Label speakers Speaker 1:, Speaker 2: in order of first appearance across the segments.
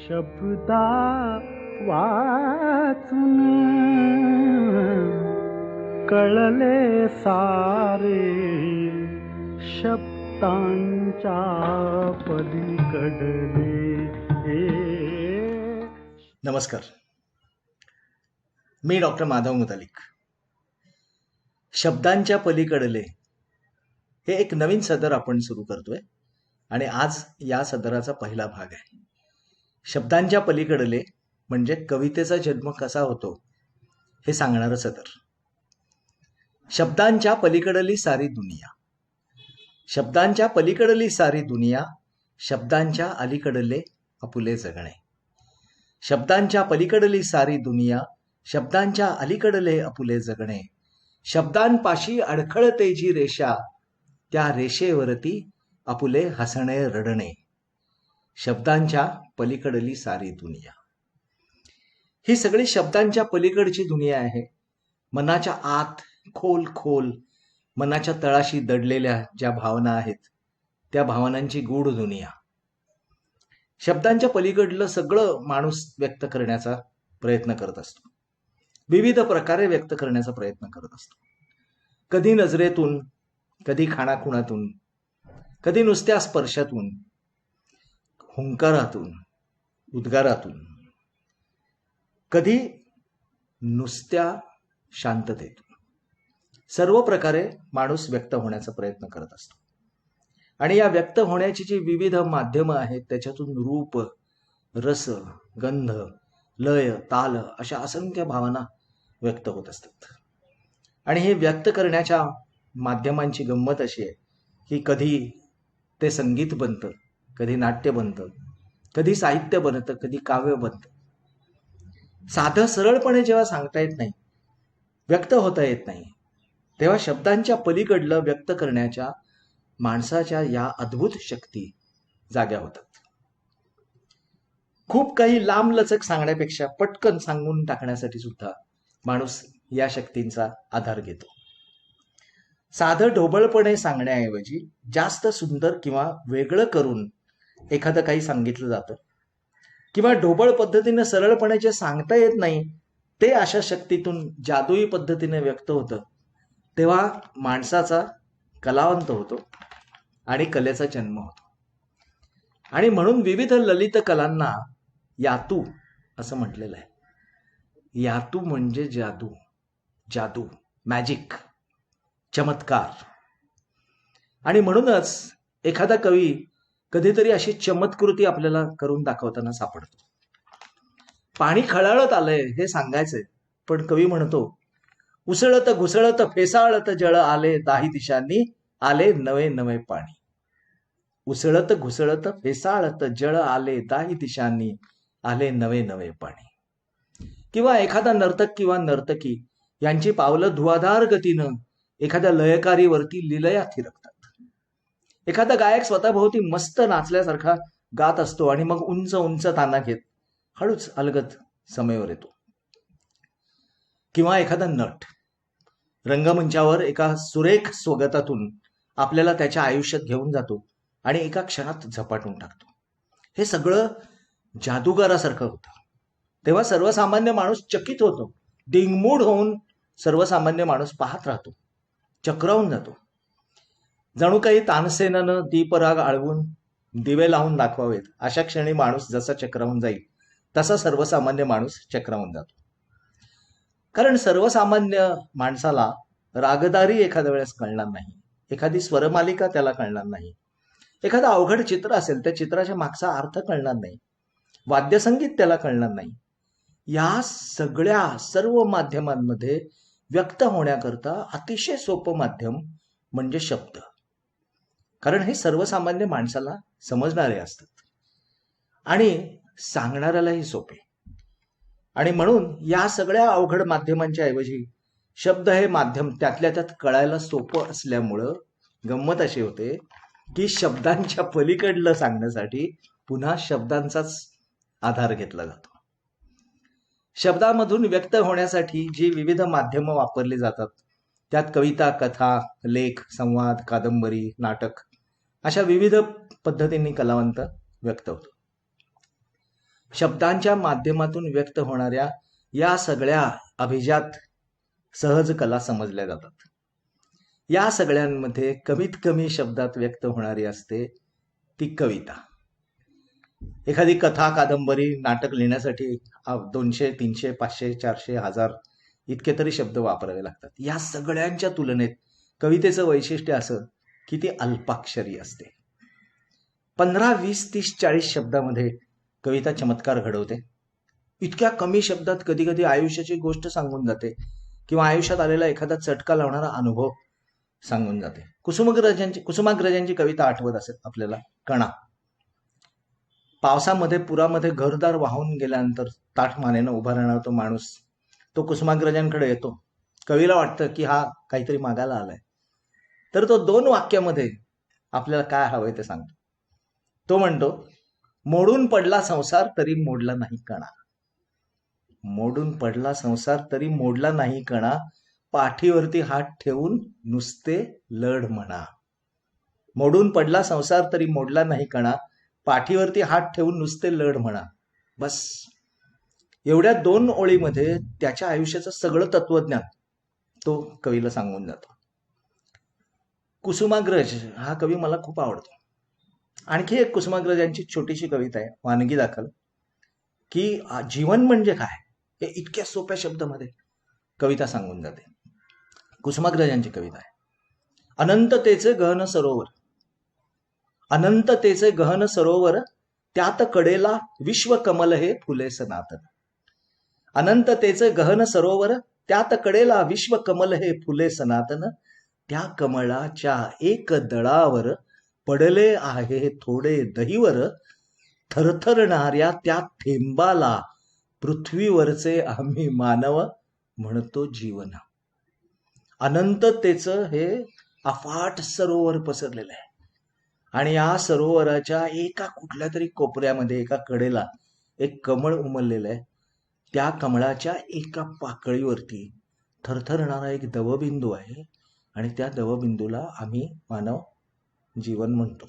Speaker 1: शब्दा वाचून कळले सारे, शब्दांच्या पलीकडले.
Speaker 2: नमस्कार, मी डॉक्टर माधव मुतालिक. शब्दांच्या पलीकडले हे एक नवीन सदर आपण सुरू करतोय आणि आज या सदराचा पहिला भाग आहे. शब्दांच्या पलीकडले म्हणजे कवितेचा जन्म कसा होतो हे सांगणारं सदर. शब्दांच्या पलीकडली सारी दुनिया, शब्दांच्या पलीकडली सारी दुनिया, शब्दांच्या अलीकडले आपुले जगणे. शब्दांच्या पलीकडली सारी दुनिया, शब्दांच्या अलीकडले आपुले जगणे. शब्दांपाशी अडखळते जी रेषा, त्या रेषेवरती आपुले हसणे रडणे. शब्दांच्या पलीकडली सारी दुनिया, ही सगळी शब्दांच्या पलीकडची दुनिया आहे. मनाच्या आत खोल खोल मनाच्या तळाशी दडलेल्या ज्या भावना आहेत, त्या भावनांची गूढ दुनिया. शब्दांच्या पलीकडलं सगळं माणूस व्यक्त करण्याचा प्रयत्न करत असतो, विविध प्रकारे व्यक्त करण्याचा प्रयत्न करत असतो. कधी नजरेतून, कधी खाणाखुणातून, कधी नुसत्या स्पर्शातून, हुंकारातून, उद्गारातून, कधी नुसत्या शांततेतून. सर्व प्रकारे माणूस व्यक्त होण्याचा प्रयत्न करत असतो. आणि या व्यक्त होण्याची जी विविध माध्यमं आहेत, त्याच्यातून रूप, रस, गंध, लय, ताल अशा असंख्य भावना व्यक्त होत असतात. आणि हे व्यक्त करण्याच्या माध्यमांची गंमत अशी आहे की कधी ते संगीत बनतं, कधी नाट्य बनतं, कधी साहित्य बनतं, कधी काव्य बनतं. साधं सरळपणे जेव्हा सांगता येत नाही, व्यक्त होता येत नाही, तेव्हा शब्दांच्या पलीकडलं व्यक्त करण्याच्या माणसाच्या या अद्भुत शक्ती जाग्या होतात. खूप काही लांबलचक सांगण्यापेक्षा पटकन सांगून टाकण्यासाठी सुद्धा माणूस या शक्तींचा आधार घेतो. साधं ढोबळपणे सांगण्याऐवजी जास्त सुंदर किंवा वेगळं करून एखादं काही सांगितलं जातं, किंवा ढोबळ पद्धतीने सरळपणे जे सांगता येत नाही ते अशा शक्तीतून जादुई पद्धतीने व्यक्त होतं. तेव्हा माणसाचा कलावंत होतो आणि कलेचा जन्म होतो. आणि म्हणून विविध ललित कलांना यातू असं म्हटलेलं आहे. यातू म्हणजे जादू, जादू, मॅजिक, चमत्कार. आणि म्हणूनच एखादा कवी कधीतरी अशी चमत्कृती आपल्याला करून दाखवताना सापडतो. पाणी खळाळत आलंय हे सांगायचंय, पण कवी म्हणतो, उसळत घुसळत फेसाळत जळ आले दाही दिशांनी, आले नवे नवे पाणी. उसळत घुसळत फेसाळत जळ आले दाही दिशांनी, आले नवे नवे पाणी. किंवा एखादा नर्तक किंवा नर्तकी यांची पावलं धुवाधार गतीनं एखाद्या लयकारीवरती लिलया थिरकतात. एखादा गायक स्वतःभोवती मस्त नाचल्यासारखा गात असतो आणि मग उंच उंच ताना घेत हळूच अलगद समयवर येतो. किंवा एखादा नट रंगमंचावर एका सुरेख स्वगतातून आपल्याला त्याच्या आयुष्यात घेऊन जातो आणि एका क्षणात झपाटून टाकतो. हे सगळं जादूगारासारखं होतं. तेव्हा सर्वसामान्य माणूस चकित होतो. डिंगमूड होऊन सर्वसामान्य माणूस पाहत राहतो, चक्रावून जातो. जणू काही तानसेनानं दीपराग आळवून दिवे लावून दाखवावेत अशा क्षणी माणूस जसा चक्रावून जाईल तसा सर्वसामान्य माणूस चक्रावून जातो. कारण सर्वसामान्य माणसाला रागदारी एखाद्या वेळेस कळणार नाही, एखादी स्वरमालिका त्याला कळणार नाही, एखादं अवघड चित्र असेल त्या चित्राच्या मागचा अर्थ कळणार नाही, वाद्यसंगीत त्याला कळणार नाही. या सगळ्या सर्व माध्यमांमध्ये व्यक्त होण्याकरता अतिशय सोपं माध्यम म्हणजे शब्द. कारण हे सर्वसामान्य माणसाला समजणारे असतात आणि सांगणाऱ्यालाही सोपे. आणि म्हणून या सगळ्या अवघड माध्यमांच्या ऐवजी शब्द हे माध्यम त्यातल्या त्यात कळायला सोपं असल्यामुळं गंमत अशी होते की शब्दांच्या पलीकडलं सांगण्यासाठी पुन्हा शब्दांचाच आधार घेतला जातो. शब्दामधून व्यक्त होण्यासाठी जी विविध माध्यमं वापरली जातात, त्यात कविता, कथा, लेख, संवाद, कादंबरी, नाटक अशा विविध पद्धतींनी कलावंत व्यक्त होतो. शब्दांच्या माध्यमातून व्यक्त होणाऱ्या या सगळ्या अभिजात सहज कला समजल्या जातात. या सगळ्यांमध्ये कमीत कमी शब्दात व्यक्त होणारी असते ती कविता. एखादी कथा, कादंबरी, नाटक लिहिण्यासाठी 200, 300, 500, 400, 1000 इतके तरी शब्द वापरावे लागतात. या सगळ्यांच्या तुलनेत कवितेचं वैशिष्ट्य असं की ती अल्पाक्षरी असते. 15, 20, 30, 40 शब्दामध्ये कविता चमत्कार घडवते. इतक्या कमी शब्दात कधी कधी आयुष्याची गोष्ट सांगून जाते किंवा आयुष्यात आलेला एखादा चटका लावणारा अनुभव सांगून जाते. कुसुमाग्रजांची कविता आठवत असेल आपल्याला, कणा. पावसामध्ये, पुरामध्ये घरदार वाहून गेल्यानंतर ताठ मानेनं उभा राहणारा तो माणूस, तो कुसुमाग्रजांकडे येतो. कवीला वाटतं की हा काहीतरी मागायला आलाय, तर तो 2 वाक्यामध्ये आपल्याला काय हवंय ते सांगतो. तो म्हणतो, मोडून पडला संसार तरी मोडला नाही कणा. मोडून पडला संसार तरी मोडला नाही कणा, पाठीवरती हात ठेवून नुसते लढ म्हणा. मोडून पडला संसार तरी मोडला नाही कणा, पाठीवरती हात ठेवून नुसते लढ म्हणा. बस एवढ्या 2 ओळीमध्ये त्याच्या आयुष्याचं सगळं तत्वज्ञान तो कवीला सांगून जातो. कुसुमाग्रज हा कवी मला खूप आवडतो. आणखी एक कुसुमाग्रजांची छोटीशी कविता आहे, वानगी दाखल, की जीवन म्हणजे काय हे इतक्या सोप्या शब्दामध्ये कविता सांगून जाते. कुसुमाग्रजांची कविता आहे, अनंततेचे गहन सरोवर. अनंततेचे गहन सरोवर, त्यात कडेला विश्वकमल हे फुले सनातन. अनंततेचे गहन सरोवर, त्यात कडेला विश्वकमल हे फुले सनातन. त्या कमळाच्या एक दळावर पडले आहे थोडे दहीवर. थरथरणाऱ्या त्या थेंबाला पृथ्वीवरचे आम्ही मानव म्हणतो जीवन. अनंततेचं हे अफाट सरोवर पसरलेलं आहे आणि या सरोवराच्या एका कुठल्या तरी कोपऱ्यामध्ये, एका कडेला एक कमळ उमललेलं आहे. त्या कमळाच्या एका पाकळीवरती थरथरणारा एक दवबिंदू आहे आणि त्या दवबिंदूला आम्ही मानव जीवन म्हणतो.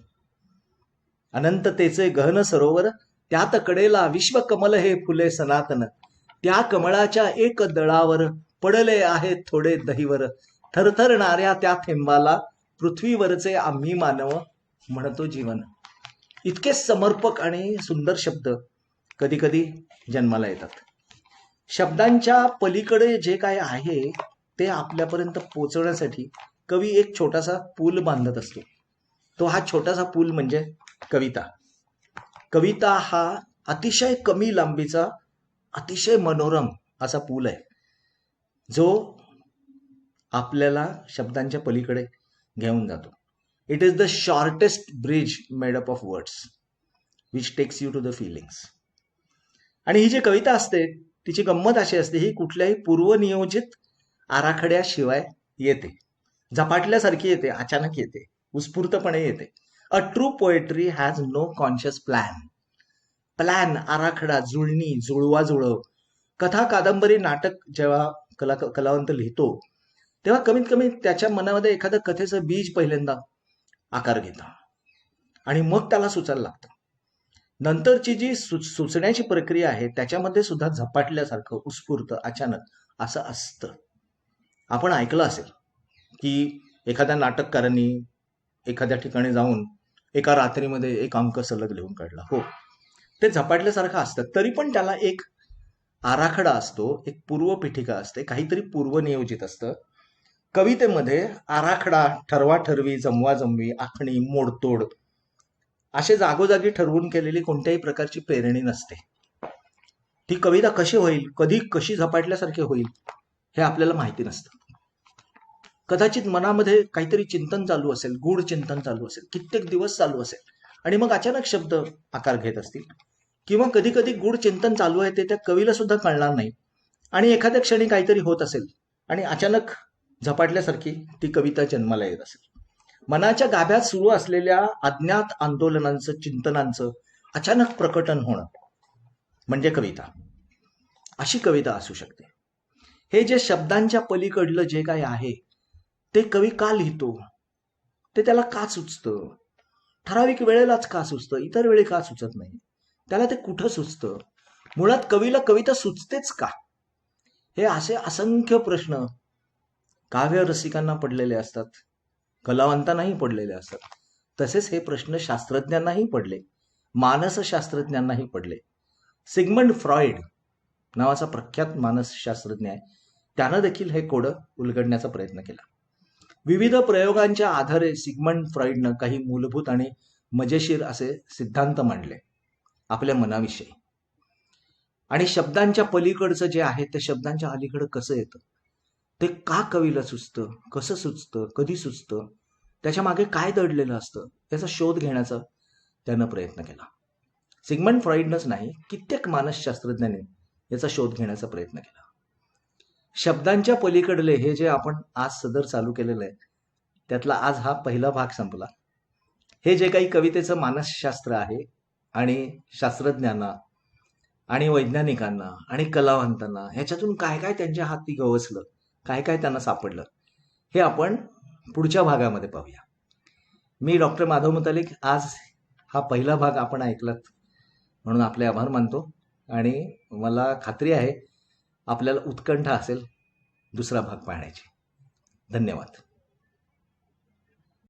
Speaker 2: अनंततेचे गहन सरोवर, त्यात कडेला विश्वकमल हे फुले सनातन. त्या कमळाच्या एक दळावर पडले आहेत थोडे दहीवर. थरथरणाऱ्या त्या थेंबाला पृथ्वीवरचे आम्ही मानव म्हणतो जीवन. इतके समर्पक आणि सुंदर शब्द कधी कधी जन्माला येतात. शब्दांच्या पलीकडे जे काय आहे ते आपल्यापर्यंत पोहोचवण्यासाठी कवी एक छोटासा पूल बांधत असतो. तो हा छोटासा पूल म्हणजे कविता. कविता हा अतिशय कमी लांबीचा, अतिशय मनोरम असा पूल आहे, जो आपल्याला शब्दांच्या पलीकडे घेऊन जातो. It is the shortest bridge made up of words which takes you to the feelings. आणि ही जी कविता असते तिची गंमत अशी असते, ही कुठल्याही पूर्वनियोजित आराखड्याशिवाय येते. झपाटल्यासारखी येते, अचानक येते, उत्स्फूर्तपणे येते. A true poetry has no conscious plan, आराखडा, जुळणी, जुळवाजुळव. कथा, कादंबरी, नाटक जेव्हा कलावंत लिहितो तेव्हा कमीत कमी त्याच्या मनामध्ये एखादं कथेचं बीज पहिल्यांदा आकार घेतं आणि मग त्याला सुचायला लागतं. नंतरची जी सुचण्याची प्रक्रिया आहे त्याच्यामध्ये सुद्धा झपाटल्यासारखं, उत्स्फूर्त, अचानक असं असतं. आपण ऐकलं असेल की एखाद्या नाटककारांनी एखाद्या ठिकाणी जाऊन एका रात्रीमध्ये एक अंक सलग लिहून काढला. हो, ते झपाटल्यासारखं असतं, तरी पण त्याला एक आराखडा असतो, एक पूर्वपीठिका असते, काहीतरी पूर्वनियोजित असतं. कवितेमध्ये आराखडा, ठरवाठरवी, जमवाजमवी, आखणी, मोडतोड असे जागोजागी ठरवून केलेली कोणत्याही प्रकारची प्रेरणी नसते. ती कविता कशी होईल, कधी कशी झपाटल्यासारखी होईल हे आपल्याला माहिती नसतं. कदाचित मनामध्ये काहीतरी चिंतन चालू असेल, गूढ चिंतन चालू असेल, कित्येक दिवस चालू असेल आणि मग अचानक शब्द आकार घेत असतील. किंवा कधी कधी गूढ चिंतन चालू आहे ते त्या कवीला सुद्धा कळणार नाही आणि एखाद्या क्षणी काहीतरी होत असेल आणि अचानक झपाटल्यासारखी ती कविता जन्माला येत असेल. मनाच्या गाभ्यात सुरू असलेल्या अज्ञात आंदोलनांचं, चिंतनांचं अचानक प्रकटन होणं म्हणजे कविता. अशी कविता असू शकते. हे जे शब्दांच्या पलीकडलं जे काय आहे ते कवी का लिहितो, ते त्याला का सुचतं, ठराविक वेळेलाच का सुचतं, इतर वेळी का सुचत नाही, त्याला ते कुठं सुचतं, मुळात कवीला कविता सुचतेच का? हे असे असंख्य प्रश्न काव्य रसिकांना पडलेले असतात, कलावंतांनाही पडलेले असतात. तसेच हे प्रश्न शास्त्रज्ञांनाही पडले, मानसशास्त्रज्ञांनाही पडले. सिग्मंड फ्रॉइड नावाचा प्रख्यात मानसशास्त्रज्ञ आहे, त्यानं देखील हे कोडं उलगडण्याचा प्रयत्न केला. विविध प्रयोगांच्या आधारे सिग्मंड फ्रॉइडनं काही मूलभूत आणि मजेशीर असे सिद्धांत मांडले आपल्या मनाविषयी. आणि शब्दांच्या पलीकडचं जे आहे ते शब्दांच्या अलीकडं कसं येतं, ते का कवीला सुचतं, कसं सुचतं, कधी सुचतं, त्याच्या मागे काय दडलेलं असतं, याचा शोध घेण्याचा त्यानं प्रयत्न केला. सिग्मंड फ्रॉइडनंच नाही, कित्येक मानसशास्त्रज्ञांनी याचा शोध घेण्याचा प्रयत्न केला. शब्दांच्या पलीकडले हे जे आपण आज सदर चालू केलेलं आहे, त्यातला आज हा पहिला भाग संपला. हे जे काही कवितेचं मानसशास्त्र आहे आणि शास्त्रज्ञांना आणि वैज्ञानिकांना आणि कलावंतांना ह्याच्यातून काय काय त्यांच्या हाती गवसलं, काय काय त्यांना सापडलं, हे आपण पुढच्या भागामध्ये पाहूया. मी डॉक्टर माधव मुतालिक. आज हा पहिला भाग आपण ऐकलात म्हणून आपले आभार मानतो आणि मला खात्री आहे आपल्याला उत्कंठा असेल दुसरा भाग पाहण्याची. धन्यवाद.